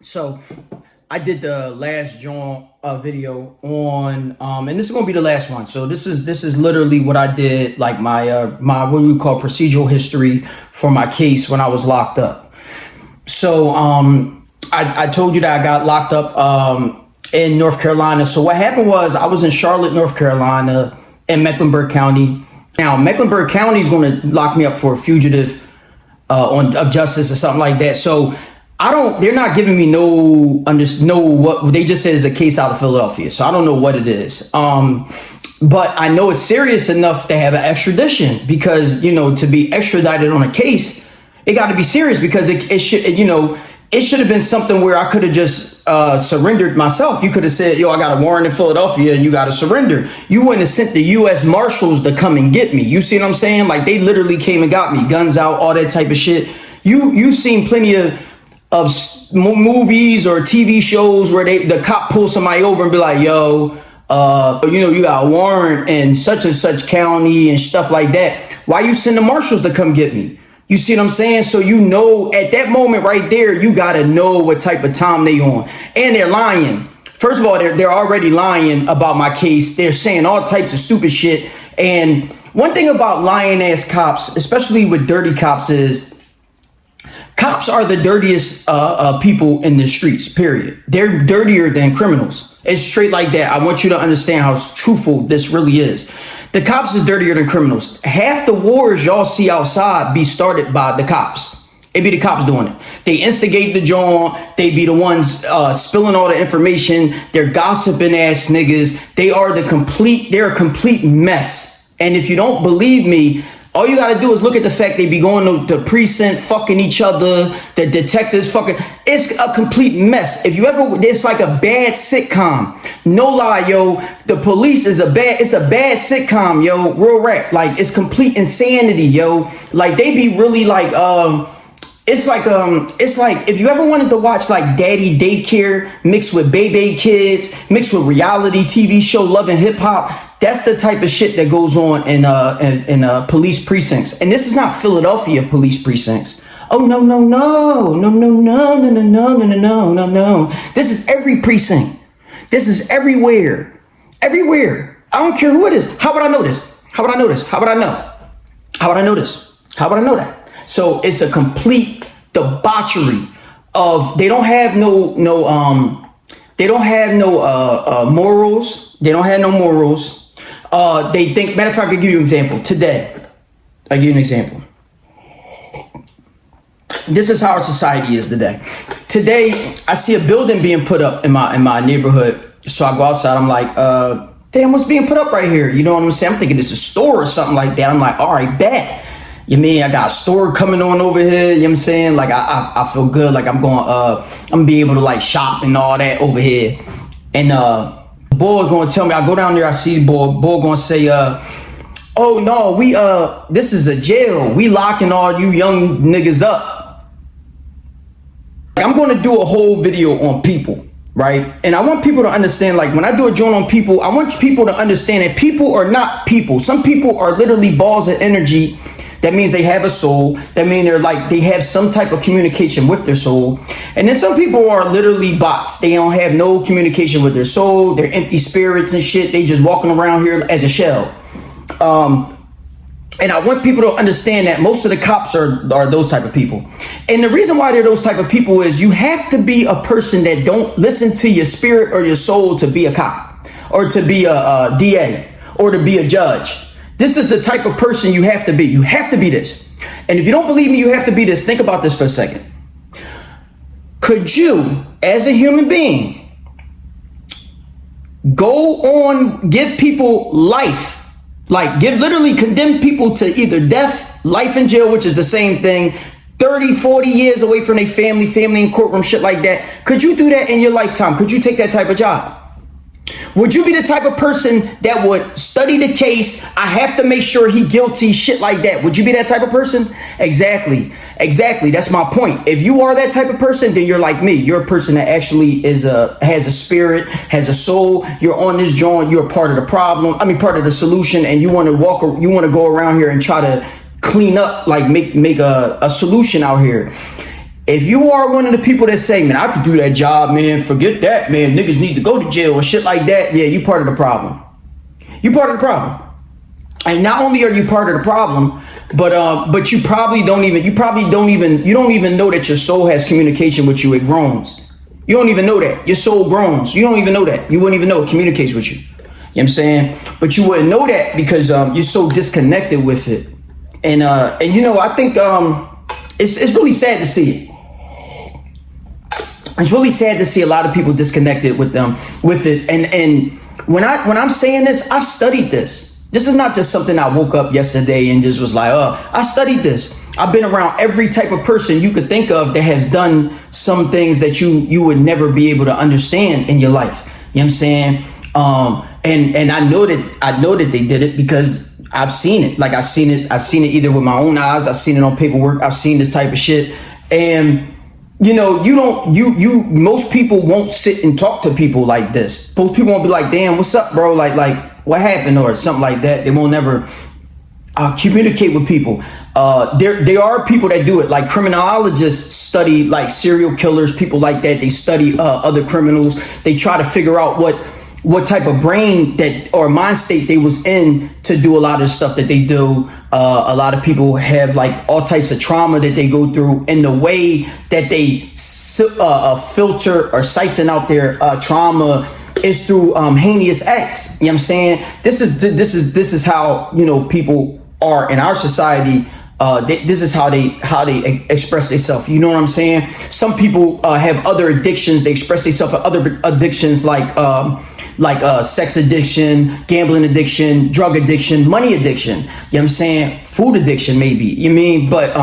So I did the last joint video on, and this is gonna be the last one. So this is literally what I did, like my what we call procedural history for my case when I was locked up. So I told you that I got locked up in North Carolina. So what happened was I was in Charlotte, North Carolina, in Mecklenburg County. Now Mecklenburg County is going to lock me up for a fugitive of justice or something like that. So they're not giving me what they just said is a case out of Philadelphia. So I don't know what it is. But I know it's serious enough to have an extradition because, to be extradited on a case, it got to be serious because it should have been something where I could have just surrendered myself. You could have said, I got a warrant in Philadelphia and you got to surrender. You wouldn't have sent the U.S. Marshals to come and get me. You see what I'm saying? Like they literally came and got me, guns out, all that type of shit. You've seen plenty of movies or TV shows where the cop pulls somebody over and be like, you got a warrant in such and such county and stuff like that. Why you send the marshals to come get me? You see what I'm saying? So at that moment right there, you got to know what type of time they on. And they're lying. First of all, they're already lying about my case. They're saying all types of stupid shit. And one thing about lying ass cops, especially with dirty cops, is cops are the dirtiest people in the streets, period. They're dirtier than criminals. It's straight like that. I want you to understand how truthful this really is. The cops is dirtier than criminals. Half the wars y'all see outside be started by the cops. It be the cops doing it. They instigate the joint. They be the ones spilling all the information. They're gossiping ass niggas. They're a complete mess. And if you don't believe me, all you got to do is look at the fact they be going to the precinct, fucking each other, the detectives fucking. It's a complete mess. It's like a bad sitcom. No lie, yo. The police it's a bad sitcom, yo. Real rap. Like, it's complete insanity, yo. Like, they be really like, it's like if you ever wanted to watch like Daddy Daycare mixed with Baby Kids, mixed with reality TV show Love and Hip Hop. That's the type of shit that goes on in police precincts. And this is not Philadelphia police precincts. Oh, no. This is every precinct. This is everywhere. Everywhere. I don't care who it is. How would I know this? How would I know this? How would I know? How would I know this? How would I know that? So it's a complete debauchery of, they don't have no morals. They don't have no morals. They think, matter of fact, I can give you an example. Today, I'll give you an example. This is how our society is today. Today, I see a building being put up in my neighborhood. So I go outside, I'm like, damn, what's being put up right here? You know what I'm saying? I'm thinking it's a store or something like that. I'm like, all right, bet. You mean I got a store coming on over here? You know what I'm saying? Like, I feel good. Like, I'm gonna be able to like shop and all that over here. And, boy gonna tell me, I go down there, I see boy gonna say, oh no, this is a jail. We locking all you young niggas up. I'm gonna do a whole video on people, right? And I want people to understand, like when I do a joint on people, I want people to understand that people are not people. Some people are literally balls of energy. That means they have a soul. That means they have some type of communication with their soul. And then some people are literally bots. They don't have no communication with their soul. They're empty spirits and shit. They just walking around here as a shell. And I want people to understand that most of the cops are those type of people. And the reason why they're those type of people is you have to be a person that don't listen to your spirit or your soul to be a cop or to be a DA or to be a judge. This is the type of person you have to be. You have to be this. And if you don't believe me, you have to be this. Think about this for a second. Could you, as a human being, give people life, literally condemn people to either death, life in jail, which is the same thing, 30, 40 years away from their family in courtroom, shit like that. Could you do that in your lifetime? Could you take that type of job? Would you be the type of person that would study the case? I have to make sure he guilty, shit like that. Would you be that type of person? Exactly. That's my point. If you are that type of person, then you're like me. You're a person that actually has a spirit, has a soul. You're on this joint. You're part of the problem. Part of the solution. And you want to go around here and try to clean up, like make a solution out here. If you are one of the people that say, man, I could do that job, man, forget that, man, niggas need to go to jail or shit like that, yeah, you part of the problem. You part of the problem. And not only are you part of the problem, but you don't even know that your soul has communication with you. It groans. You don't even know that. Your soul groans. You don't even know that. You wouldn't even know it communicates with you. You know what I'm saying? But you wouldn't know that because you're so disconnected with it. And you know, I think it's really sad to see it. It's really sad to see a lot of people disconnected with it. And when I'm saying this, I've studied this. This is not just something I woke up yesterday and just was like, I studied this. I've been around every type of person you could think of that has done some things that you would never be able to understand in your life. You know what I'm saying? And I know that they did it because I've seen it. Like I've seen it either with my own eyes. I've seen it on paperwork. I've seen this type of shit. And you know, most people won't sit and talk to people like this. Most people won't be like, damn, what's up, bro? Like what happened or something like that. They won't never communicate with people. There are people that do it. Like criminologists study like serial killers, people like that. They study other criminals. They try to figure out what type of brain that or mind state they was in to do a lot of stuff that they do. A lot of people have like all types of trauma that they go through, and the way that they filter or siphon out their trauma is through heinous acts. You know what I'm saying? This is how, you know, people are in our society. This is how they express themselves. You know what I'm saying? Some people have other addictions. They express themselves with other addictions like sex addiction, gambling addiction, drug addiction, money addiction. You know what I'm saying? Food addiction, maybe. You mean? But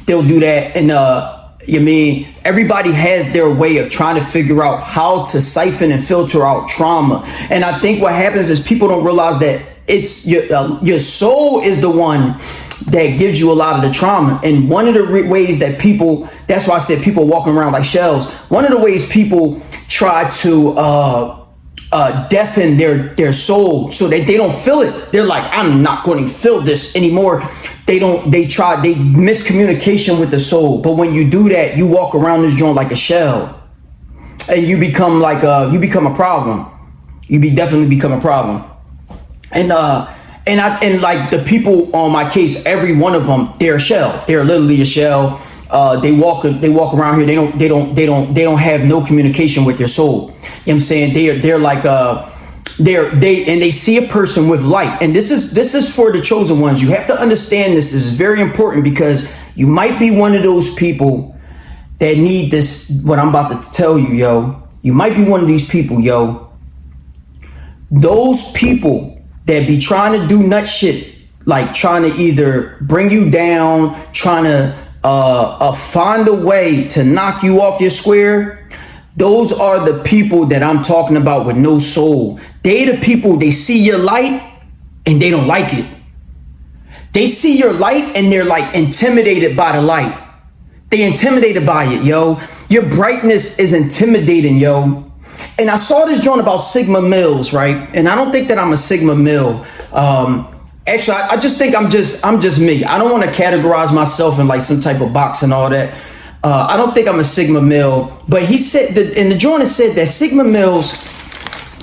they'll do that. And you mean? Everybody has their way of trying to figure out how to siphon and filter out trauma. And I think what happens is people don't realize that it's your soul is the one that gives you a lot of the trauma. And one of the ways that people, that's why I said people walking around like shells. One of the ways people try to deafen their soul so that they don't feel it. They're like, I'm not going to feel this anymore. They miscommunication with the soul. But when you do that, you walk around this joint like a shell, and you become a problem. Definitely become a problem. And like the people on my case, every one of them, they're a shell. They're literally a shell. They walk around here. They don't have no communication with their soul. You know what I'm saying? They're like they see a person with light. And this is for the chosen ones. You have to understand this. This is very important because you might be one of those people that need this, what I'm about to tell you, yo. You might be one of these people, yo. Those people that be trying to do nut shit, like trying to either bring you down, trying to find a way to knock you off your square. Those are the people that I'm talking about with no soul. They the people, they see your light and they don't like it. They see your light and they're like intimidated by the light. They intimidated by it, yo. Your brightness is intimidating, yo. And I saw this joint about Sigma males, right? And I don't think that I'm a Sigma male. Actually, I just think I'm just me. I don't want to categorize myself in like some type of box and all that. I don't think I'm a Sigma male, but he said that in the joint it said that Sigma males,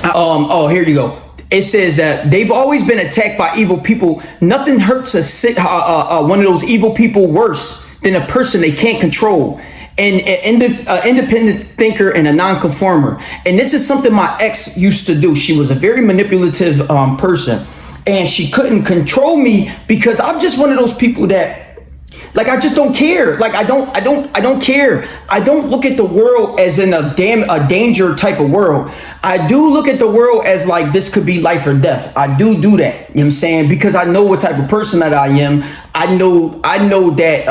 here you go. It says that they've always been attacked by evil people. Nothing hurts one of those evil people worse than a person they can't control. An independent thinker and a non-conformer. And this is something my ex used to do. She was a very manipulative person, and she couldn't control me because I'm just one of those people that, like, I just don't care. Like, I don't care. I don't look at the world as in a danger type of world. I do look at the world as like, this could be life or death. I do that. You know what I'm saying? Because I know what type of person that I am. I know that,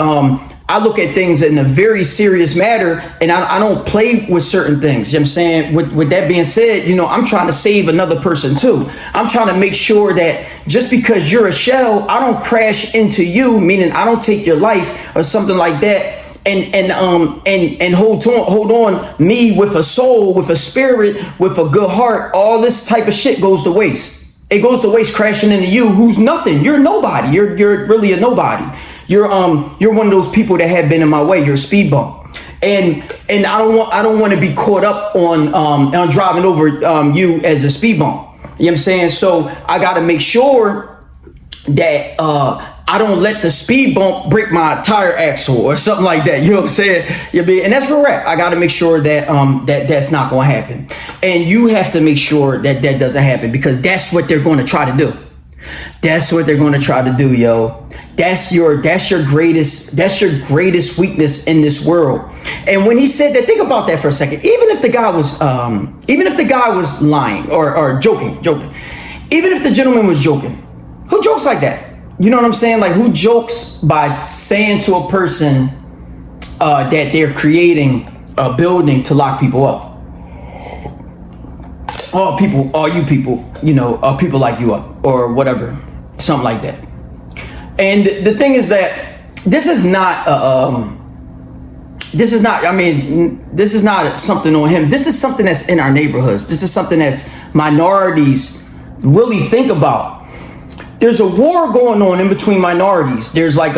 I look at things in a very serious matter, and I don't play with certain things. You know what I'm saying? With that being said, you know, I'm trying to save another person too. I'm trying to make sure that just because you're a shell, I don't crash into you, meaning I don't take your life or something like that. And hold on, me with a soul, with a spirit, with a good heart, all this type of shit goes to waste. It goes to waste crashing into you, who's nothing. You're nobody. You're really a nobody. You're one of those people that have been in my way. You're a speed bump. And I don't want to be caught up on driving over you as a speed bump. You know what I'm saying? So I got to make sure that I don't let the speed bump break my tire axle or something like that. You know what I'm saying? And that's correct. I got to make sure that that's not going to happen. And you have to make sure that that doesn't happen, because that's what they're going to try to do. That's what they're going to try to do, yo. That's your greatest weakness in this world. And when he said that, think about that for a second. Even if the guy was lying or joking, even if the gentleman was joking, who jokes like that? You know what I'm saying? Like, who jokes by saying to a person that they're creating a building to lock people up? All you people, people like you up or whatever, something like that. And the thing is that this is not something on him. This is something that's in our neighborhoods. This is something that's minorities really think about. There's a war going on in between minorities. There's like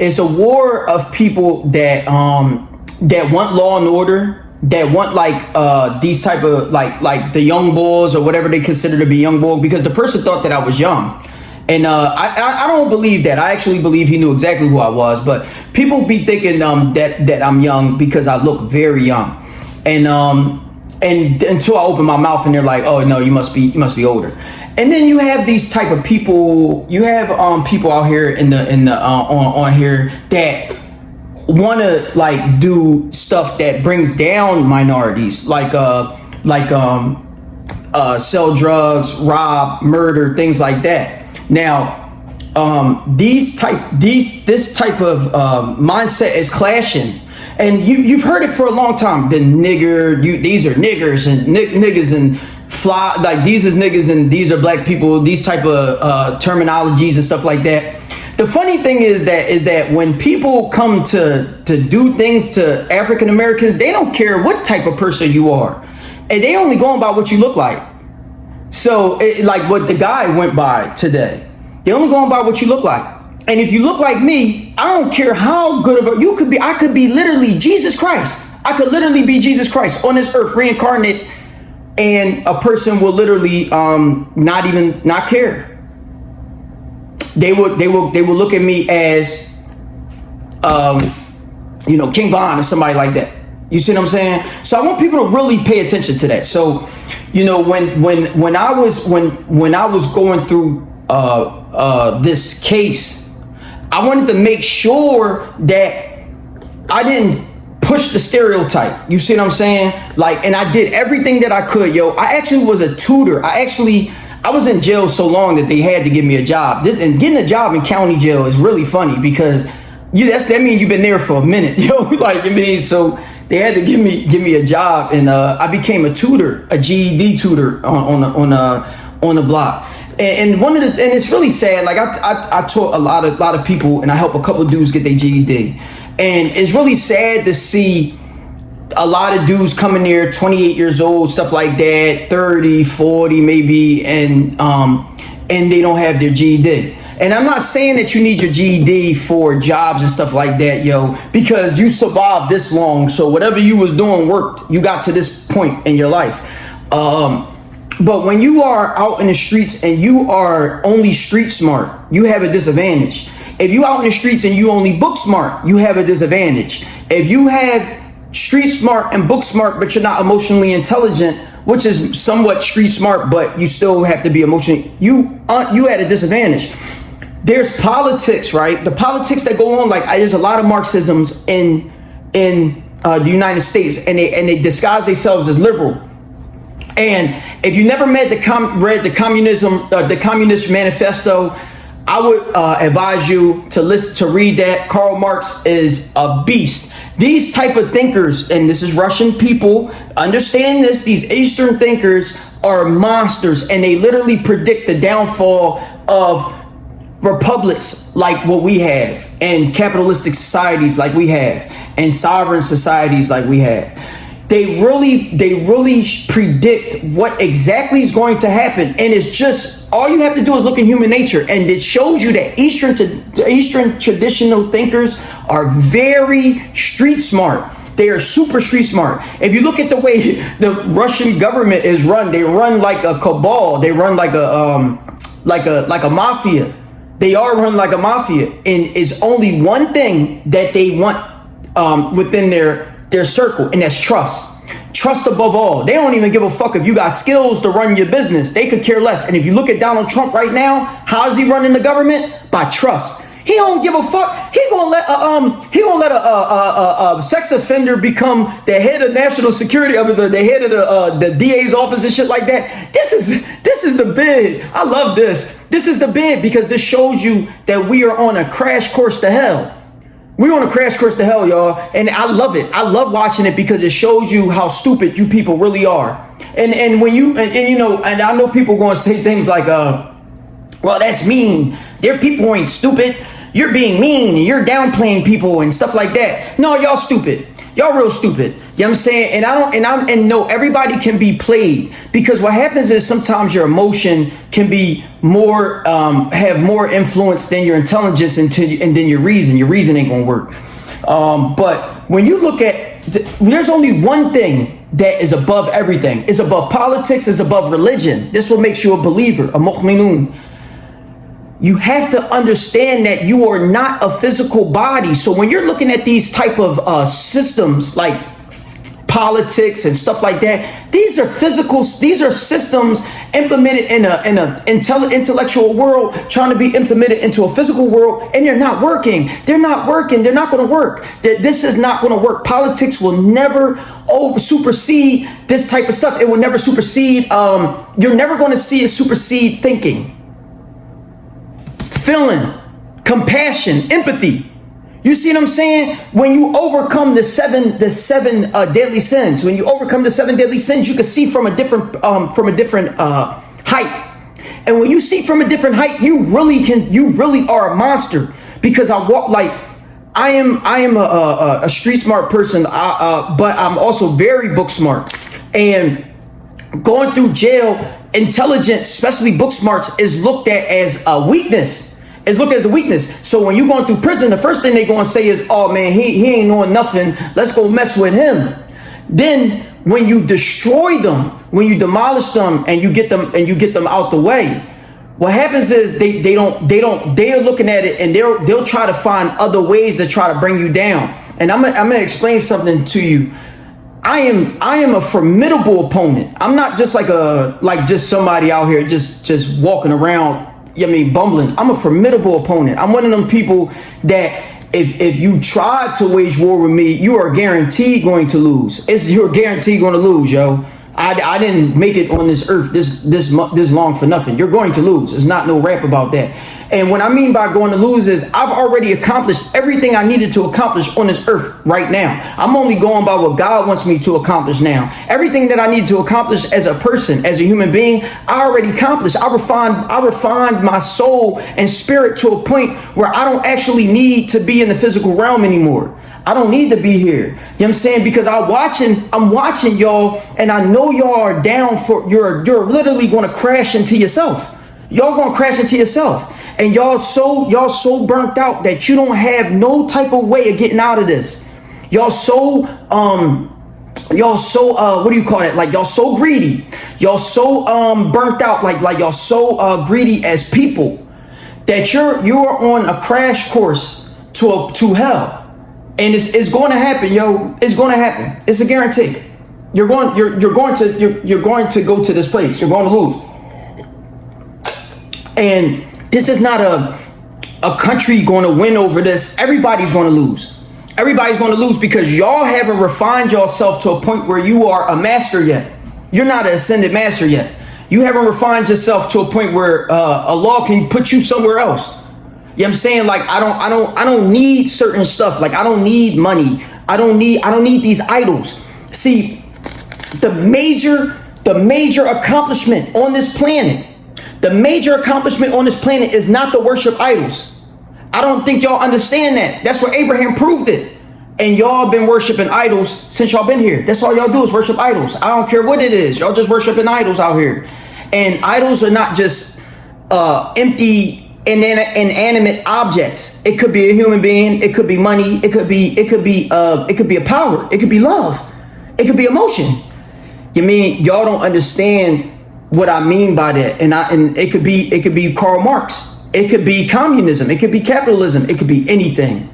it's a war of people that want law and order, that want like these type of like the young bulls or whatever they consider to be young bull, because the person thought that I was young. And I don't believe that. I actually believe he knew exactly who I was. But people be thinking that I'm young because I look very young. And until I open my mouth and they're like, oh no, you must be older. And then you have these type of people. You have people out here on here that want to like do stuff that brings down minorities, like sell drugs, rob, murder, things like that. Now, this type of mindset is clashing, and you've heard it for a long time. The nigger, these are niggers and niggas and fly, like these is niggas and these are black people. These type of terminologies and stuff like that. The funny thing is that when people come to do things to African Americans, they don't care what type of person you are, and they only going by what you look like. So, like what the guy went by today, they only going by what you look like. And if you look like me, I don't care how good of a you could be. I could be literally Jesus Christ. I could literally be Jesus Christ on this earth, reincarnate, and a person will literally not care. They will look at me as King Von or somebody like that. You see what I'm saying? So I want people to really pay attention to that. So, when I was going through this case, I wanted to make sure that I didn't push the stereotype. You see what I'm saying? Like, and I did everything that I could, yo. I actually was a tutor. I was in jail so long that they had to give me a job. And getting a job in county jail is really funny because that means you've been there for a minute, yo. So they had to give me a job, and I became a tutor, a GED tutor on the block. And and it's really sad. Like I taught a lot of people, and I help a couple of dudes get their GED, and it's really sad to see a lot of dudes coming there, 28 years old, stuff like that, 30, 40 maybe, and they don't have their GED. And I'm not saying that you need your GED for jobs and stuff like that, yo, because you survived this long. So whatever you was doing worked. You got to this point in your life. But when you are out in the streets and you are only street smart, you have a disadvantage. If you out in the streets and you only book smart, you have a disadvantage. If you have street smart and book smart, but you're not emotionally intelligent, which is somewhat street smart, but you still have to be emotionally, you at a disadvantage. There's politics, right? The politics that go on, like there's a lot of Marxisms in the United States, and they disguise themselves as liberal. And if you never read the Communist Manifesto, I would advise you to read that. Karl Marx is a beast. These type of thinkers, and this is Russian people, understand this, these Eastern thinkers are monsters, and they literally predict the downfall of republics like what we have, and capitalistic societies like we have, and sovereign societies like we have. They really predict what exactly is going to happen, and it's just all you have to do is look in human nature, and it shows you that Eastern traditional thinkers are very street smart. They are super street smart. If you look at the way the Russian government is run, they run like a cabal. They run like a mafia. They are run like a mafia, and it's only one thing that they want within their circle, and that's trust. Trust above all. They don't even give a fuck if you got skills to run your business. They could care less. And if you look at Donald Trump right now, how is he running the government? By trust. He don't give a fuck. He gonna let a sex offender become the head of national security, the head of the DA's office and shit like that. This is the bid. I love this. This is the bid because this shows you that we are on a crash course to hell. We're on a crash course to hell, y'all. And I love it. I love watching it because it shows you how stupid you people really are. And when you, and you know, and I know people going to say things like, well, that's mean. Their people ain't stupid. You're being mean. You're downplaying people and stuff like that. No, y'all stupid. Y'all real stupid. You know what I'm saying? And no, everybody can be played because what happens is sometimes your emotion can be more, have more influence than your intelligence and then your reason. Your reason ain't gonna work. But when you look at, there's only one thing that is above everything. It's above politics. It's above religion. This what makes you a believer, a mu'minun. You have to understand that you are not a physical body. So when you're looking at these type of systems like politics and stuff like that, these are systems implemented in a intellectual world trying to be implemented into a physical world, and they're not working. They're not working. They're not going to work. This is not going to work. Politics will never supersede this type of stuff. It will never supersede. You're never going to see it supersede thinking. Feeling, compassion, empathy. You see what I'm saying? When you overcome the seven deadly sins, when you overcome the 7 deadly sins, you can see from a different height. And when you see from a different height, you really are a monster. Because I walk like I am a street smart person, but I'm also very book smart. And going through jail, intelligence, especially book smarts, is looked at as a weakness. It's looked at as a weakness. So when you're going through prison, the first thing they're going to say is, oh man, he ain't knowing nothing. Let's go mess with him. Then when you destroy them, when you demolish them and you get them out the way, what happens is they're looking at it and they'll try to find other ways to try to bring you down. And I'm gonna explain something to you. I am a formidable opponent. I'm not just just somebody out here just walking around, bumbling. I'm a formidable opponent. I'm one of them people that if you try to wage war with me, you are guaranteed going to lose. You're guaranteed going to lose, yo. I didn't make it on this earth this long for nothing. You're going to lose. There's not no rap about that. And what I mean by going to lose is I've already accomplished everything I needed to accomplish on this earth right now. I'm only going by what God wants me to accomplish now. Everything that I need to accomplish as a person, as a human being, I already accomplished. I refined my soul and spirit to a point where I don't actually need to be in the physical realm anymore. I don't need to be here. You know what I'm saying? Because I'm watching y'all, and I know y'all are down for, you're literally going to crash into yourself. Y'all going to crash into yourself. And y'all so burnt out that you don't have no type of way of getting out of this. Y'all so what do you call it? Like y'all so greedy. Y'all so burnt out, like y'all so greedy as people that you're on a crash course to hell. And it's going to happen, yo. It's going to happen. It's a guarantee. You're going to go to this place. You're going to lose. And this is not a country going to win over this. Everybody's going to lose. Everybody's going to lose because y'all haven't refined yourself to a point where you are a master yet. You're not an ascended master yet. You haven't refined yourself to a point where Allah can put you somewhere else. You know what I'm saying? Like I don't need certain stuff. Like I don't need money. I don't need these idols. See, the major accomplishment on this planet. The major accomplishment on this planet is not to worship idols. I don't think y'all understand that. That's where Abraham proved it. And y'all been worshiping idols since y'all been here. That's all y'all do is worship idols. I don't care what it is. Y'all just worshiping idols out here. And idols are not just empty and then inanimate objects. It could be a human being, it could be money, it could be a power, it could be love, it could be emotion. You mean y'all don't understand what I mean by that? And it could be Karl Marx, it could be communism, it could be capitalism, it could be anything.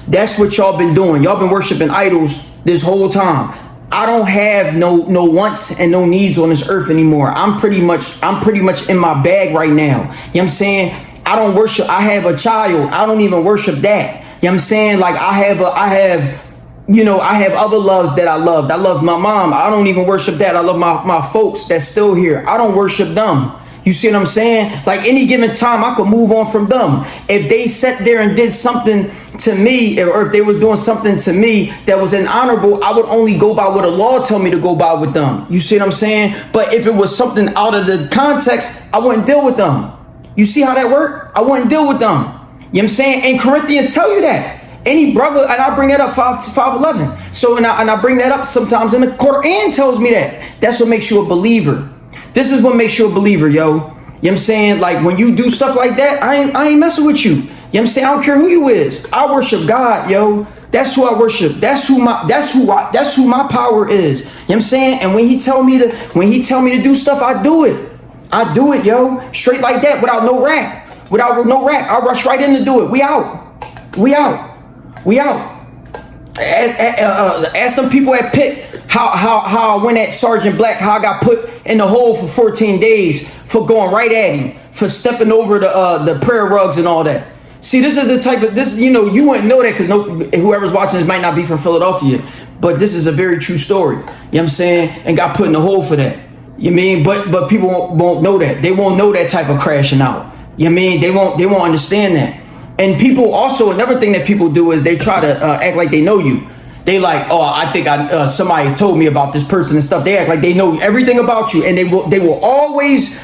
That's what y'all been doing. Y'all been worshiping idols this whole time. I don't have no wants and no needs on this earth anymore. I'm pretty much in my bag right now. You know what I'm saying? I don't worship. I have a child. I don't even worship that. You know what I'm saying? Like I have other loves that I loved. I love my mom. I don't even worship that. I love my folks that's still here. I don't worship them. You see what I'm saying? Like any given time, I could move on from them. If they sat there and did something to me, or if they was doing something to me that was inhonorable, I would only go by what the law tell me to go by with them. You see what I'm saying? But if it was something out of the context, I wouldn't deal with them. You see how that worked? I wouldn't deal with them. You know what I'm saying? And Corinthians tell you that. Any brother, and I bring that up 5:11. So and I bring that up sometimes, and the Quran tells me that. That's what makes you a believer. This is what makes you a believer, yo. You know what I'm saying? Like when you do stuff like that, I ain't messing with you. You know what I'm saying? I don't care who you is. I worship God, yo. That's who I worship. That's who my power is. You know what I'm saying? And when he tell me to do stuff, I do it. I do it, yo. Straight like that, without no rap. I rush right in to do it. We out. Ask them people at Pitt how I went at Sergeant Black, how I got put in the hole for 14 days for going right at him, for stepping over the prayer rugs and all that. See, this is the type of this, you wouldn't know that because whoever's watching this might not be from Philadelphia, but this is a very true story. You know what I'm saying? And got put in the hole for that. You mean? But people won't know that. They won't know that type of crashing out. You mean? They won't understand that. And people also, another thing that people do is they try to act like they know you. They like, oh, I think somebody told me about this person and stuff. They act like they know everything about you, and they will always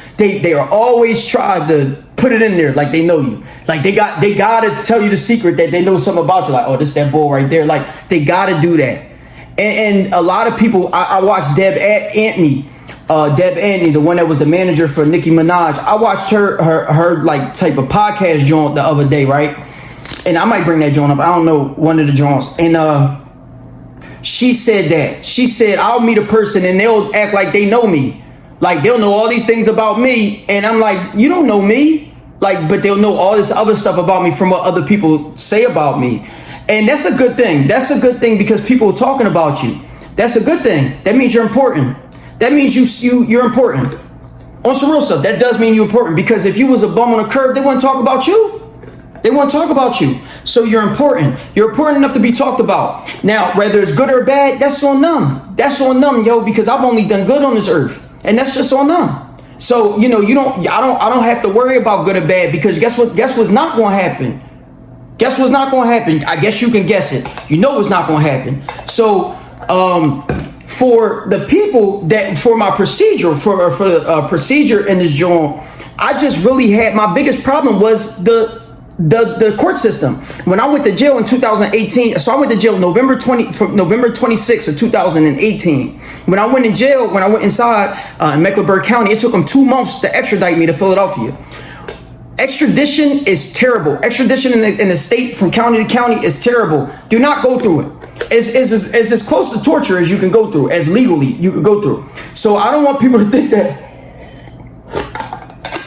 try to put it in there like they know you. Like they gotta tell you the secret that they know something about you. Like, oh, this that bull right there. Like they gotta do that. And a lot of people, I watched Deb Antony, the one that was the manager for Nicki Minaj. I watched her like type of podcast joint the other day, right? And I might bring that joint up. I don't know, one of the joints. And she said I'll meet a person and they'll act like they know me. Like they'll know all these things about me. And I'm like, you don't know me. Like, but they'll know all this other stuff about me from what other people say about me. And that's a good thing. That's a good thing because people are talking about you. That's a good thing. That means you're important. That means you're important. On some real stuff, that does mean you're important, because if you was a bum on a curb, they wouldn't talk about you. They won't talk about you. So you're important. You're important enough to be talked about. Now, whether it's good or bad, that's on them. That's on them, yo, because I've only done good on this earth. And that's just on them. So, I don't have to worry about good or bad, because guess what's not going to happen? Guess what's not going to happen? I guess you can guess it. You know what's not going to happen. So, for the people for my procedure, for the procedure in this joint, I just really had, my biggest problem was the court system. When I went to jail in 2018, so I went to jail November 26th of 2018. When I went in jail, when I went inside in Mecklenburg County, it took them 2 months to extradite me to Philadelphia. Extradition is terrible. Extradition in the state from county to county is terrible. Do not go through it. It's as close to torture as you can go through, as legally you can go through. So I don't want people to think that.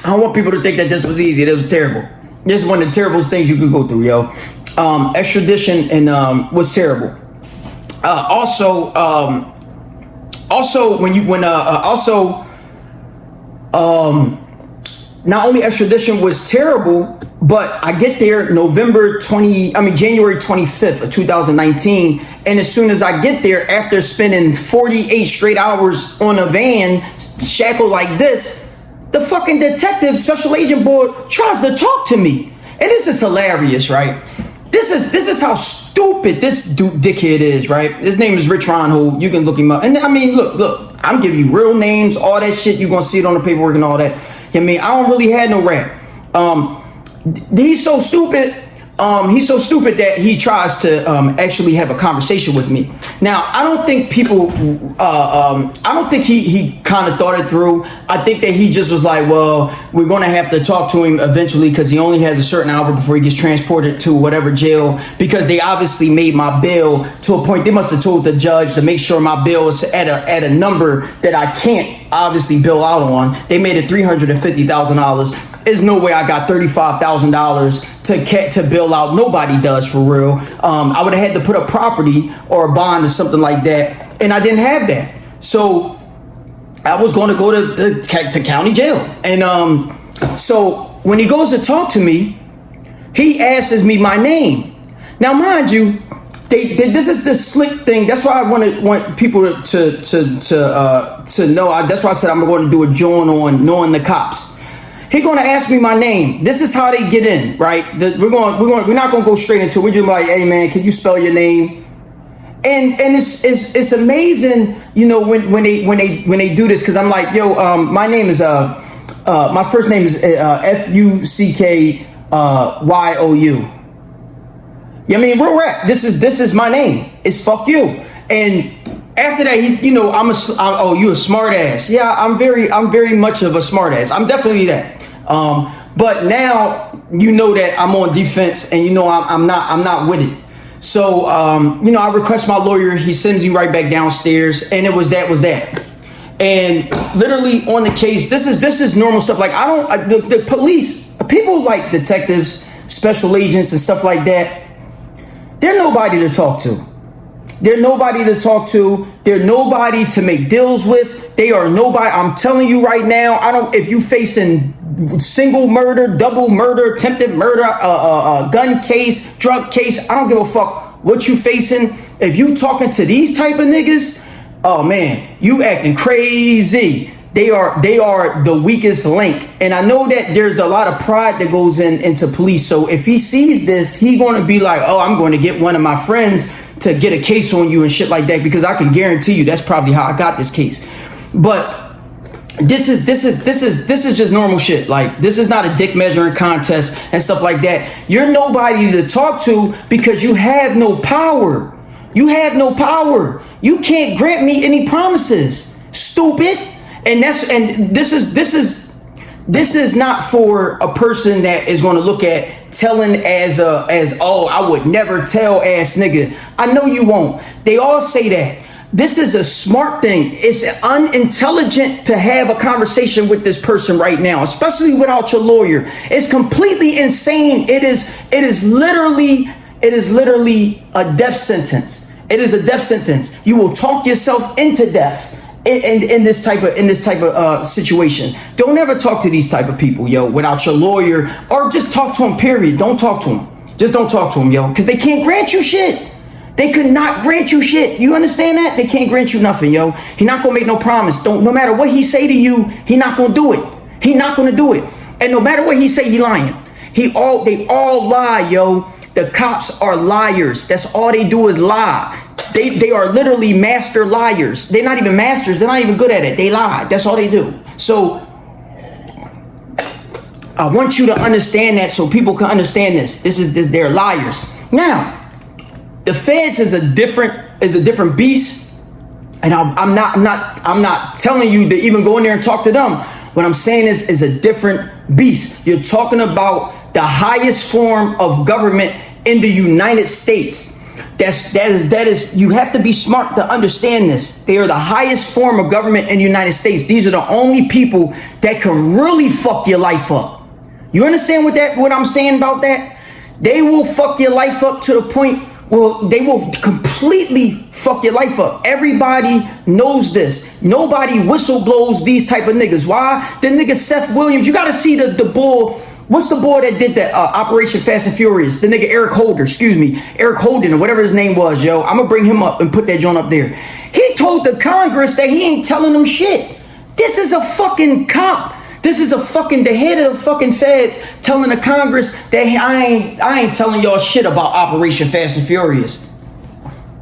I don't want people to think that this was easy. That was terrible. This is one of the terriblest things you could go through, yo. Extradition and was terrible. Not only extradition was terrible, but I get there January 25th of 2019. And as soon as I get there, after spending 48 straight hours on a van shackled like this, the fucking detective special agent board tries to talk to me. And this is hilarious, right? This is how stupid this dickhead is, right? His name is Reinhold. You can look him up. And I mean, look, I'm giving you real names, all that shit. You're going to see it on the paperwork and all that. I mean, I don't really have no rap. He's so stupid. He's so stupid that he tries to actually have a conversation with me. Now, I don't think people, I don't think he kind of thought it through. I think that he just was like, well, we're going to have to talk to him eventually because he only has a certain hour before he gets transported to whatever jail, because they obviously made my bail to a point. They must have told the judge to make sure my bail is at a number that I can't obviously bill out on. They made it $350,000. There's no way I got $35,000 to bill out. Nobody does, for real. I would have had to put up property or a bond or something like that, and I didn't have that. So I was going to go to county jail. And so when he goes to talk to me, he asks me my name. Now, mind you, this is the slick thing. That's why I want people to know. That's why I said I'm going to do a joint on knowing the cops. He's going to ask me my name. This is how they get in, right? We're not going to go straight into it. We're just like, hey man, can you spell your name? And it's amazing, you know, when they do this, because I'm like, yo, my name is my first name is Fuckyyou. I mean, real rap. This is my name. It's fuck you. And after that, you a smart ass. Yeah, I'm very much of a smart ass. I'm definitely that. But now you know that I'm on defense, and you know I'm not with it. So I request my lawyer. He sends me right back downstairs, and it was that. And literally on the case, this is normal stuff. Like the police, people like detectives, special agents, and stuff like that. They're nobody to talk to. They're nobody to talk to. They're nobody to make deals with. They are nobody. I'm telling you right now, if you facing single murder, double murder, attempted murder, gun case, drug case, I don't give a fuck what you facing. If you talking to these type of niggas, oh man, you acting crazy. They are the weakest link. And I know that there's a lot of pride that goes into police. So if he sees this, he going to be like, oh, I'm going to get one of my friends to get a case on you and shit like that, because I can guarantee you that's probably how I got this case. But this is just normal shit. Like, this is not a dick measuring contest and stuff like that. You're nobody to talk to because you have no power. You have no power. You can't grant me any promises. Stupid. And this is not for a person that is going to look at telling as oh, I would never tell ass nigga. I know you won't. They all say that. This is a smart thing. It's unintelligent to have a conversation with this person right now, especially without your lawyer. It's completely insane. It is literally a death sentence. It is a death sentence. You will talk yourself into death. In this type of situation. Don't ever talk to these type of people, yo, without your lawyer, or just talk to them, period. Don't talk to them. Just don't talk to them, yo, because they can't grant you shit. They could not grant you shit. You understand that? They can't grant you nothing, yo. He not gonna make no promise. No matter what he say to you, he not gonna do it. He not gonna do it. And no matter what he say, he lying. They all lie, yo. The cops are liars. That's all they do is lie. They are literally master liars. They're not even masters. They're not even good at it. They lie. That's all they do. So I want you to understand that, so people can understand this. They're liars. Now, the feds is a different beast, and I'm not telling you to even go in there and talk to them. What I'm saying is a different beast. You're talking about the highest form of government in the United States. That is you have to be smart to understand this. They are the highest form of government in the United States. These are the only people that can really fuck your life up. You understand what I'm saying about that? They will fuck your life up to the point, well, they will completely fuck your life up. Everybody knows this. Nobody whistle blows these type of niggas. Why? The nigga Seth Williams, you got to see the bull. What's the boy that did that Operation Fast and Furious? The nigga Eric Holden, or whatever his name was, yo. I'm gonna bring him up and put that joint up there. He told the Congress that he ain't telling them shit. This is a fucking cop. This is the head of the fucking feds telling the Congress that I ain't telling y'all shit about Operation Fast and Furious.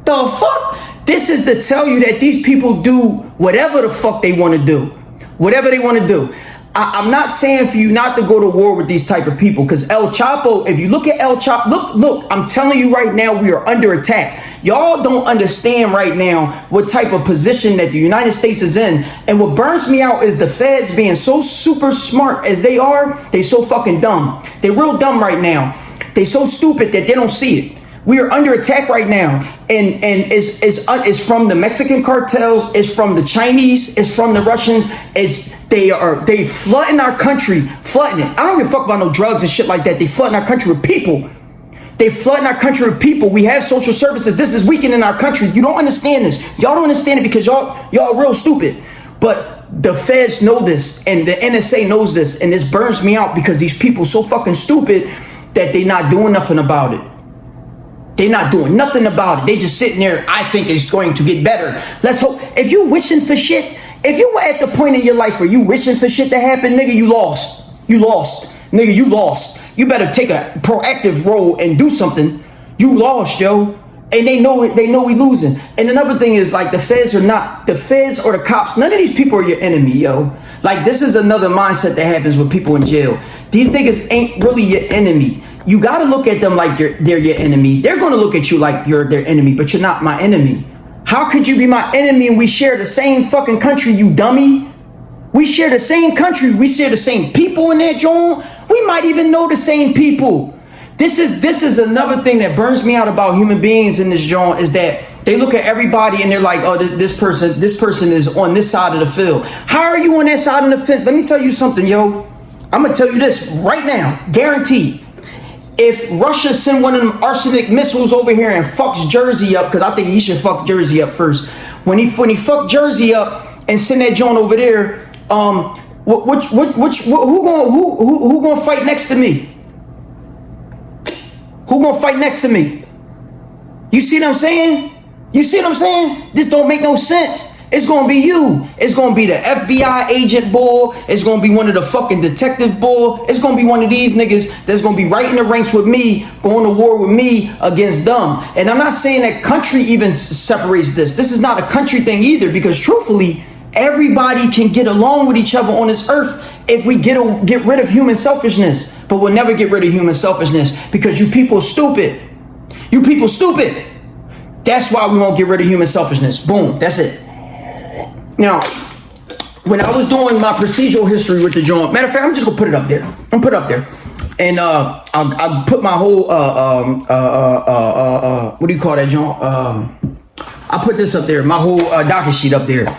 The fuck? This is to tell you that these people do whatever the fuck they want to do. Whatever they want to do. I'm not saying for you not to go to war with these type of people, because El Chapo, if you look at El Chapo, look, I'm telling you right now, we are under attack. Y'all don't understand right now what type of position that the United States is in. And what burns me out is the feds being so super smart as they are, they so fucking dumb. They real dumb right now. They so stupid that they don't see it. We are under attack right now, and it's from the Mexican cartels, it's from the Chinese, it's from the Russians. They flooding our country, flooding it. I don't give a fuck about no drugs and shit like that. They flooding our country with people. They flooding our country with people. We have social services. This is weakening our country. You don't understand this. Y'all don't understand it because y'all real stupid. But the feds know this, and the NSA knows this, and this burns me out because these people so fucking stupid that they not doing nothing about it. They're not doing nothing about it. They just sitting there. I think it's going to get better. Let's hope. If you wishing for shit, if you were at the point in your life where you wishing for shit to happen, nigga, you lost. You lost. Nigga, you lost. You better take a proactive role and do something. You lost, yo. And they know it. They know we losing. And another thing is, like, the feds or the cops, none of these people are your enemy, yo. Like, this is another mindset that happens with people in jail. These niggas ain't really your enemy. You got to look at them like they're your enemy. They're going to look at you like you're their enemy, but you're not my enemy. How could you be my enemy and we share the same fucking country, you dummy? We share the same country. We share the same people in that joint. We might even know the same people. This is another thing that burns me out about human beings in this joint, is that they look at everybody and they're like, oh, this person is on this side of the field. How are you on that side of the fence? Let me tell you something, yo. I'm going to tell you this right now, guaranteed. If Russia send one of them arsenic missiles over here and fucks Jersey up, because I think he should fuck Jersey up first. When he fuck Jersey up and send that joint over there, who gonna fight next to me? Who gonna fight next to me? You see what I'm saying? You see what I'm saying? This don't make no sense. It's gonna be you. It's gonna be the FBI agent bull. It's gonna be one of the fucking detective bull. It's gonna be one of these niggas that's gonna be right in the ranks with me, going to war with me against them. And I'm not saying that country even separates this. This is not a country thing either, because truthfully, everybody can get along with each other on this earth if we get rid of human selfishness. But we'll never get rid of human selfishness because you people stupid. You people stupid. That's why we won't get rid of human selfishness. Boom. That's it. Now, when I was doing my procedural history with the joint, matter of fact, I'm just gonna put it up there. I'm gonna put it up there, and I'll put my whole what do you call that joint? I put this up there, my whole docket sheet up there.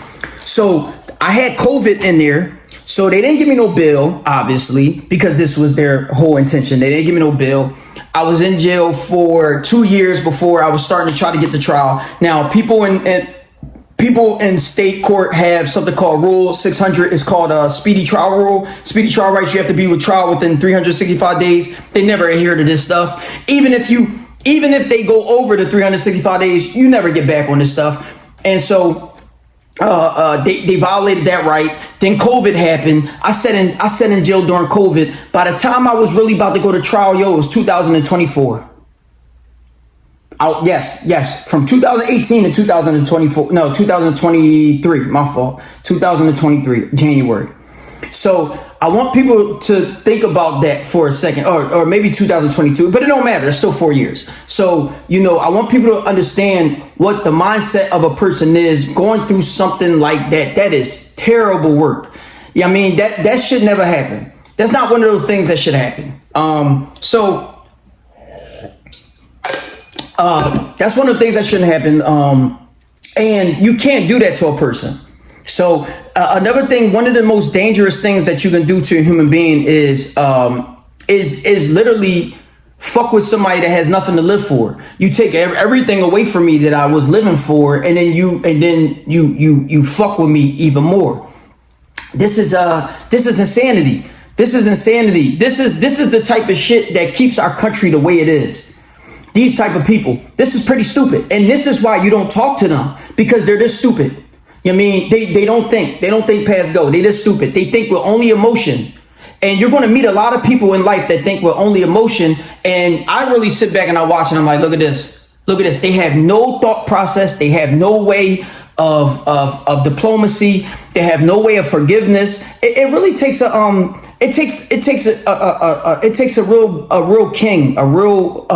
So I had COVID in there, so they didn't give me no bill, obviously, because this was their whole intention. They didn't give me no bill. I was in jail for 2 years before I was starting to try to get the trial. Now, people in state court have something called Rule 600. It's called a speedy trial rule. Speedy trial rights, you have to be with trial within 365 days. They never adhere to this stuff. Even if they go over the 365 days, you never get back on this stuff. And so they violated that right. Then COVID happened. I sat in jail during COVID. By the time I was really about to go to trial, it was 2024. Yes, from 2018 to 2024. No, 2023. My fault. 2023, January. So I want people to think about that for a second, or maybe 2022, but it don't matter. It's still 4 years. So, I want people to understand what the mindset of a person is going through something like that. That is terrible work. Yeah, I mean, that should never happen. That's not one of those things that should happen. That's one of the things that shouldn't happen. And you can't do that to a person. So another thing, one of the most dangerous things that you can do to a human being is literally fuck with somebody that has nothing to live for. You take everything away from me that I was living for, and then you fuck with me even more. This is insanity. This is insanity. This is the type of shit that keeps our country the way it is. These type of people, this is pretty stupid. And this is why you don't talk to them, because they're this stupid. You know what I mean? They don't think past go. They just stupid. They think with only emotion. And you're going to meet a lot of people in life that think with only emotion. And I really sit back and I watch and I'm like, look at this. Look at this. They have no thought process. They have no way of diplomacy. They have no way of forgiveness. It really takes a real king, a real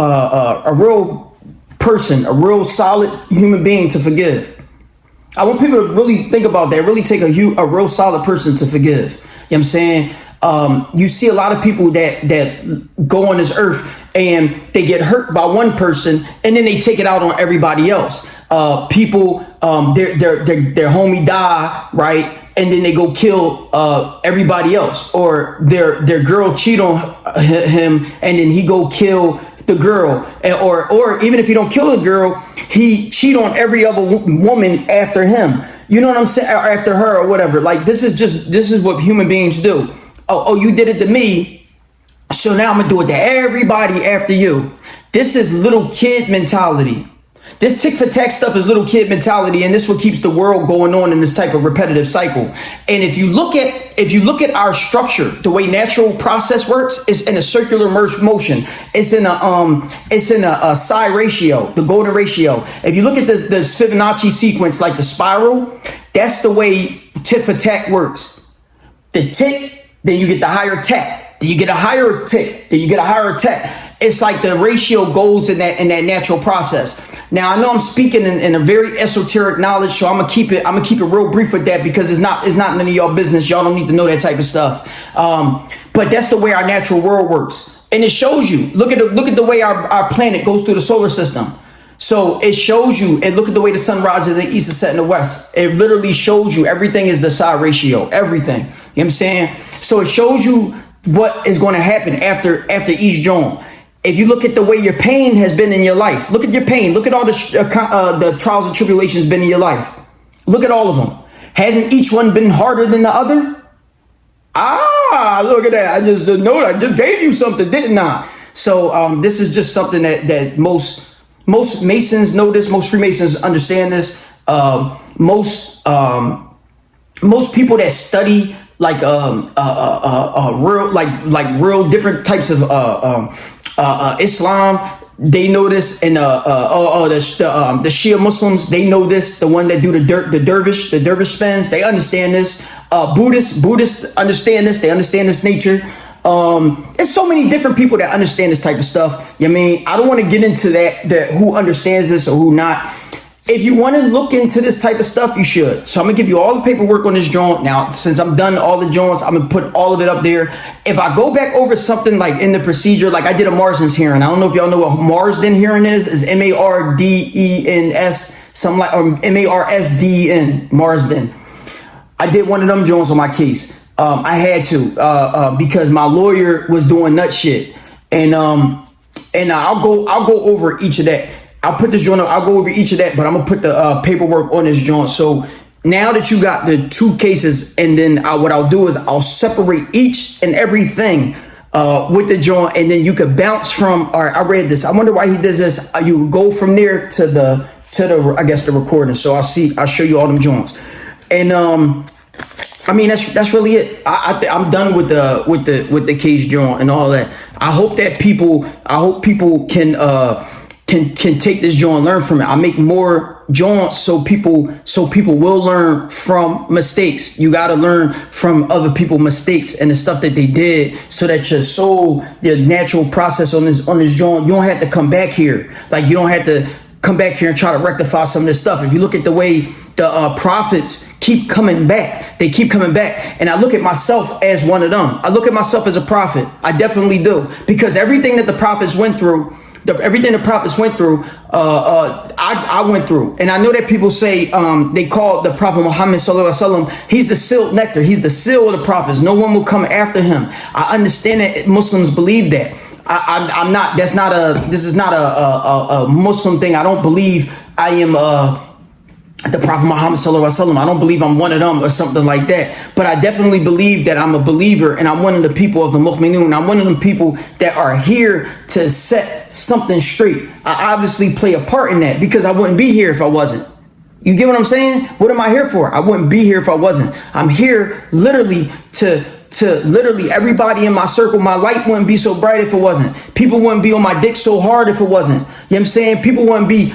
person, a real solid human being to forgive. I want people to really think about that. Really take a real solid person to forgive. You know what I'm saying? You see a lot of people that go on this earth and they get hurt by one person and then they take it out on everybody else. People, their homie die, right? And then they go kill everybody else, or their girl cheat on him and then he go kill the girl, or even if he don't kill the girl, he cheat on every other woman after him. You know what I'm saying? Or after her or whatever. Like this is what human beings do. Oh, you did it to me, so now I'm gonna do it to everybody after you. This is little kid mentality. This tick for tack stuff is little kid mentality, and this is what keeps the world going on in this type of repetitive cycle. And if you look at our structure, the way natural process works, it's in a circular motion. It's in a psi ratio, the golden ratio. If you look at the Fibonacci sequence, like the spiral, that's the way tit for tack works. The tick, then you get the higher tack, then you get a higher tick, then you get a higher tack. It's like the ratio goes in that natural process. Now I know I'm speaking in a very esoteric knowledge, so I'm gonna keep it real brief with that, because it's not none of y'all business. Y'all don't need to know that type of stuff. But that's the way our natural world works, and it shows you. Look at the way our planet goes through the solar system. So it shows you, and look at the way the sun rises in the east and sets in the west. It literally shows you everything is the psi ratio, everything. You know what I'm saying? So it shows you what is going to happen after each joint. If you look at the way your pain has been in your life, look at your pain. Look at all the trials and tribulations been in your life. Look at all of them. Hasn't each one been harder than the other? Look at that. I just gave you something, didn't I? So this is just something that most Masons know this. Most Freemasons understand this. Most people that study real different types of Islam, they know this, and the Shia Muslims, they know this. The one that do the dervish spins, they understand this. Buddhists understand this. They understand this nature. There's so many different people that understand this type of stuff. You know what I mean? I don't want to get into that who understands this or who not. If you want to look into this type of stuff, you should. So I'm going to give you all the paperwork on this joint. Now, since I'm done all the joints, I'm going to put all of it up there. If I go back over something like in the procedure, like I did a Marsden's hearing. I don't know if y'all know what Marsden hearing is MARDENS, something like, or MARSDEN, Marsden. I did one of them joints on my case. I had to, because my lawyer was doing nut shit. And I'll go over each of that. I'll put this joint up. I'll go over each of that, but I'm gonna put the paperwork on this joint. So now that you got the two cases, and then what I'll do is I'll separate each and everything with the joint, and then you could bounce from. All right, I read this. I wonder why he does this. You go from there to the I guess the recording. So I'll show you all them joints, and I mean that's really it. I'm done with the case joint and all that. I hope people can take this joint and learn from it. I make more joints so people will learn from mistakes. You got to learn from other people's mistakes and the stuff that they did, so that your soul, the natural process on this joint, you don't have to come back here. Like, you don't have to come back here and try to rectify some of this stuff. If you look at the way the prophets keep coming back, they keep coming back. And I look at myself as one of them. I look at myself as a prophet. I definitely do, because everything that the prophets went through, I went through. And I know that people say, they call the Prophet Muhammad sallallahu alaihi wasallam, he's the sealed nectar. He's the seal of the prophets. No one will come after him. I understand that Muslims believe that. I'm not, this is not a Muslim thing. I don't believe I am, the Prophet Muhammad sallallahu alaihi wasallam. I don't believe I'm one of them or something like that. But I definitely believe that I'm a believer, and I'm one of the people of the mu'minun. I'm one of them people that are here to set something straight. I obviously play a part in that, because I wouldn't be here if I wasn't. You get what I'm saying? What am I here for? I wouldn't be here if I wasn't. I'm here literally to literally everybody in my circle. My light wouldn't be so bright if it wasn't. People wouldn't be on my dick so hard if it wasn't. You know what I'm saying? People wouldn't be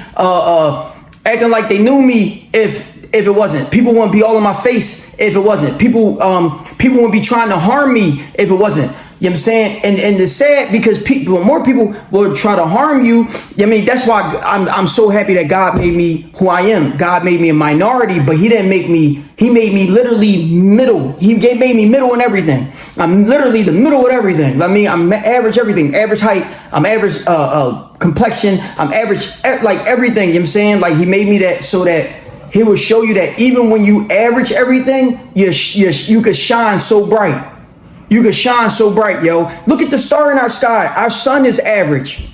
acting like they knew me if if it wasn't. People wouldn't be all in my face if it wasn't. People wouldn't be trying to harm me if it wasn't. You know what I'm saying? And it's sad because more people will try to harm you. I mean, that's why I'm so happy that God made me who I am. God made me a minority, but he didn't make me, he made me literally middle. Made me middle in everything. I'm literally the middle of everything. I mean, I'm average everything, average height. I'm average complexion. I'm average, like everything. You know what I'm saying? Like he made me that so that he will show you that even when you average everything, you could shine so bright. You can shine so bright, yo. Look at the star in our sky. Our sun is average.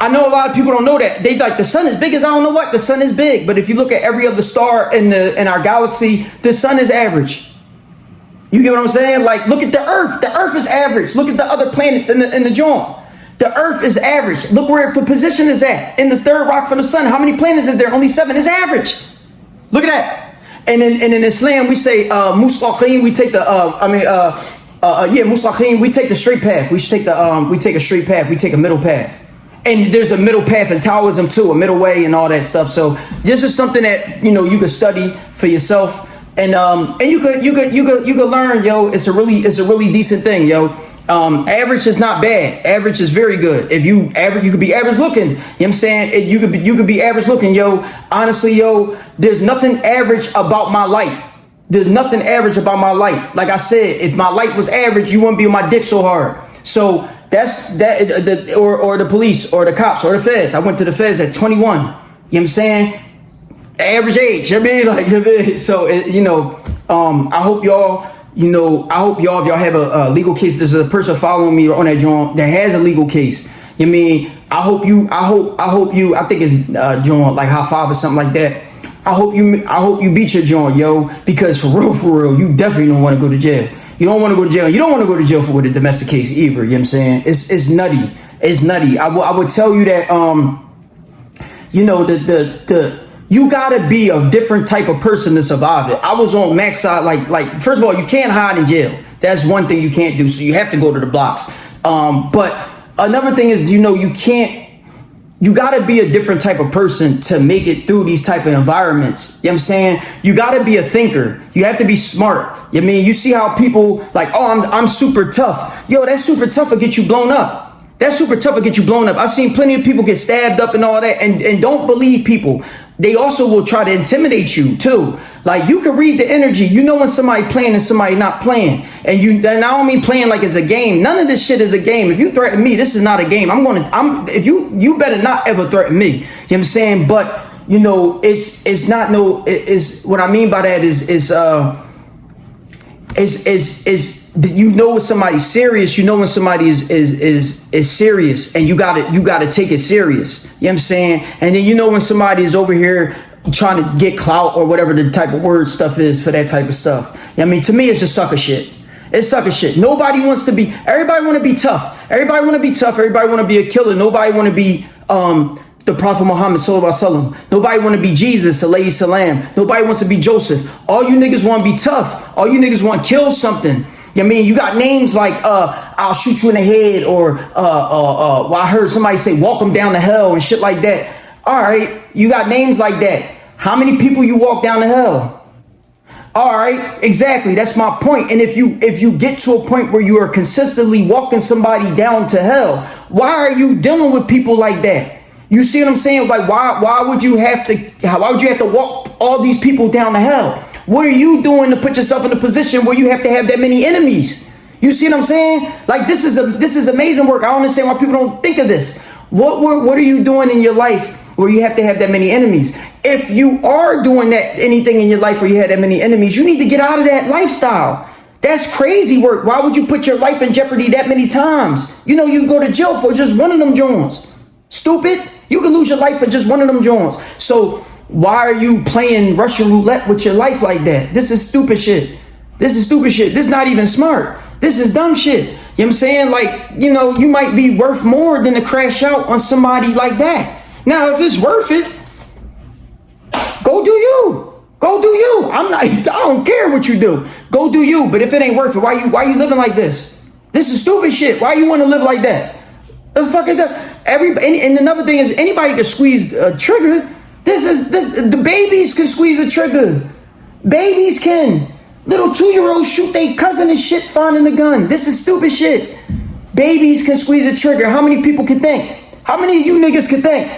I know a lot of people don't know that. They like the sun is big as I don't know what. The sun is big. But if you look at every other star in our galaxy, the sun is average. You get what I'm saying? Like, look at the earth. The earth is average. Look at the other planets in the joint. The earth is average. Look where the position is at. In the third rock from the sun. How many planets is there? Only 7. It's average. Look at that. And in Islam, we say, Muslaqeen, we take Muslaqeen, we take the straight path. We take a straight path. We take a middle path. And there's a middle path in Taoism too, a middle way and all that stuff. So this is something that, you know, you could study for yourself. And you could learn, yo. It's a really decent thing, yo. Average is not bad. Average is very good. If you average, you could be average looking. You know what I'm saying? You could be average looking, yo. Honestly, yo, there's nothing average about my light. There's nothing average about my light. Like I said, if my light was average, you wouldn't be on my dick so hard. So that's that. Or the police, or the cops, or the feds. I went to the feds at 21. You know what I'm saying? Average age. I mean, like, so you know. I hope y'all. You know, I hope y'all, if y'all have a legal case, there's a person following me on that joint that has a legal case. You know what I mean? I hope you. I think it's joint like high five or something like that. I hope you beat your joint, yo, because for real, you definitely don't want to go to jail. You don't want to go to jail. You don't want to go to jail with a domestic case either. You know what I'm saying? It's nutty. It's nutty. I would tell you that, you know, you gotta be a different type of person to survive it. I was on Mac's side, like first of all, you can't hide in jail. That's one thing you can't do. So you have to go to the blocks. But another thing is, you know, you gotta be a different type of person to make it through these type of environments. You know what I'm saying? You gotta be a thinker. You have to be smart. You know what I mean? You see how people like, oh, I'm super tough. Yo, that super tough will get you blown up. That's super tough will get you blown up. I've seen plenty of people get stabbed up and all that, and don't believe people. They also will try to intimidate you too. Like, you can read the energy. You know when somebody playing and somebody not playing. And I don't mean playing like it's a game. None of this shit is a game. If you threaten me, this is not a game. If you better not ever threaten me. You know what I'm saying? But you know, it's not no. It's what I mean by that is you know when somebody's serious. You know when somebody is serious, and you gotta take it serious. You know what I'm saying? And then you know when somebody is over here trying to get clout or whatever the type of word stuff is for that type of stuff. You know what I mean? To me, it's just sucker shit. It's sucker shit. Nobody wants to be. Everybody want to be tough. Everybody want to be tough. Everybody want to be a killer. Nobody want to be the Prophet Muhammad sallallahu alaihi wasallam. Nobody want to be Jesus alayhi salam. Nobody wants to be Joseph. All you niggas want to be tough. All you niggas want to kill something. You know what I mean? You got names like I'll shoot you in the head, or well, I heard somebody say walk them down to hell and shit like that. All right, you got names like that. How many people you walk down to hell? All right, exactly. That's my point. And if you get to a point where you are consistently walking somebody down to hell, why are you dealing with people like that? You see what I'm saying? Like, why would you have to walk all these people down to hell? What are you doing to put yourself in a position where you have to have that many enemies? You see what I'm saying? Like, this is amazing work. I don't understand why people don't think of this. What are you doing in your life where you have to have that many enemies? If you are doing anything in your life where you had that many enemies, you need to get out of that lifestyle. That's crazy work. Why would you put your life in jeopardy that many times? You know, you can go to jail for just one of them joints. Stupid. You can lose your life for just one of them joints. So why are you playing Russian roulette with your life like that? This is stupid shit. This is stupid shit. This is not even smart. This is dumb shit. You know what I'm saying? Like, you know, you might be worth more than to crash out on somebody like that. Now, if it's worth it, go do you. Go do you. I don't care what you do. Go do you. But if it ain't worth it, why you living like this? This is stupid shit. Why you want to live like that? The fuck is that? And another thing is, anybody can squeeze a trigger. The babies can squeeze a trigger. Babies can. Little 2-year-olds shoot their cousin and shit finding a gun. This is stupid shit. Babies can squeeze a trigger. How many people can think? How many of you niggas can think?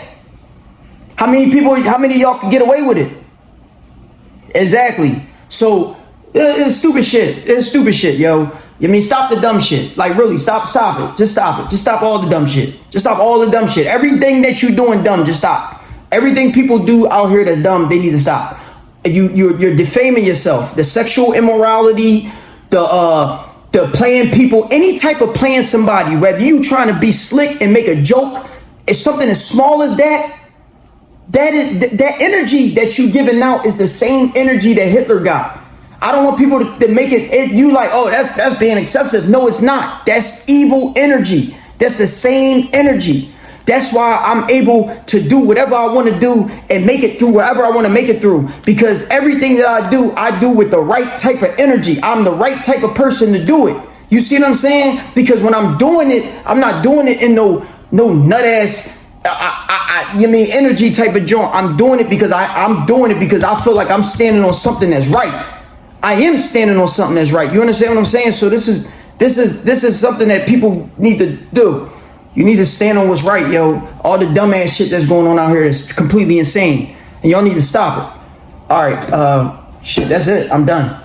How many of y'all can get away with it? Exactly. So, it's stupid shit. It's stupid shit, yo. I mean, stop the dumb shit. Like, really, stop it. Just stop it. Just stop all the dumb shit. Just stop all the dumb shit. Everything that you doing dumb, just stop. Everything people do out here that's dumb, they need to stop. You're defaming yourself. The sexual immorality, the playing people, any type of playing somebody, whether you trying to be slick and make a joke, it's something as small as that. That energy that you giving out is the same energy that Hitler got. I don't want people to make it you like, oh, that's being excessive. No, it's not. That's evil energy. That's the same energy. That's why I'm able to do whatever I want to do and make it through wherever I want to make it through. Because everything that I do with the right type of energy. I'm the right type of person to do it. You see what I'm saying? Because when I'm doing it, I'm not doing it in no nut ass energy type of joint. I'm doing it because I'm doing it because I feel like I'm standing on something that's right. I am standing on something that's right. You understand what I'm saying? So this is something that people need to do. You need to stand on what's right, yo. All the dumbass shit that's going on out here is completely insane. And y'all need to stop it. All right, shit, that's it. I'm done.